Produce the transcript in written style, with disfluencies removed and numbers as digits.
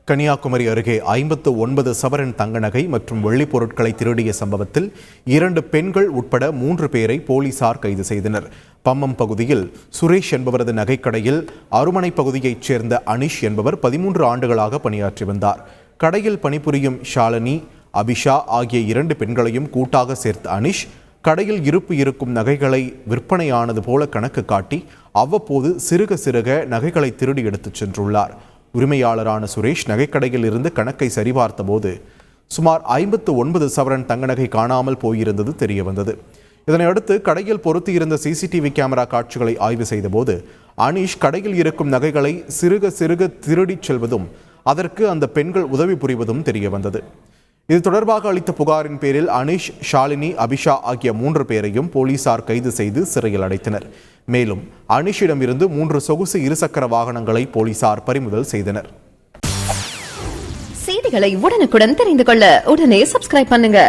கன்னியாகுமரி அருகே 59 சவரன் தங்க நகை மற்றும் வெள்ளிப் பொருட்களை திருடிய சம்பவத்தில் 2 பெண்கள் உட்பட 3 பேரை போலீசார் கைது செய்தனர். பம்மம் பகுதியில் சுரேஷ் என்பவரது நகைக்கடையில் அருமனை பகுதியைச் சேர்ந்த அனிஷ் என்பவர் 13 ஆண்டுகளாக பணியாற்றி வந்தார். கடையில் பணிபுரியும் ஷாலினி, அபிஷா ஆகிய 2 பெண்களையும் கூட்டாக சேர்த்த அனிஷ் கடையில் இருப்பு இருக்கும் நகைகளை விற்பனையானது போல கணக்கு காட்டி அவ்வப்போது சிறுக நகைகளை திருடி எடுத்துச் சென்றுள்ளார். உரிமையாளரான சுரேஷ் நகைக்கடையில் இருந்து கணக்கை சரிபார்த்த போது சுமார் 59 சவரன் தங்க நகை காணாமல் போயிருந்தது தெரிய வந்தது. இதனையடுத்து கடையில் பொருத்தியிருந்த சிசிடிவி கேமரா காட்சிகளை ஆய்வு செய்தபோது அனிஷ் கடையில் இருக்கும் நகைகளை சிறுக திருடிச் செல்வதும் அதற்கு அந்த பெண்கள் உதவி புரிவதும் தெரிய வந்தது. இது தொடர்பாக அளித்த புகாரின் பேரில் அனிஷ், ஷாலினி, அபிஷா ஆகிய 3 பேரையும் போலீசார் கைது செய்து சிறையில் அடைத்தனர். மேலும் அனிஷிடமிருந்து 3 சொகுசு இருசக்கர வாகனங்களை போலீசார் பறிமுதல் செய்தனர். செய்திகளை உடனுக்குடன் தெரிந்து கொள்ள உடனே சப்ஸ்கிரைப் பண்ணுங்க.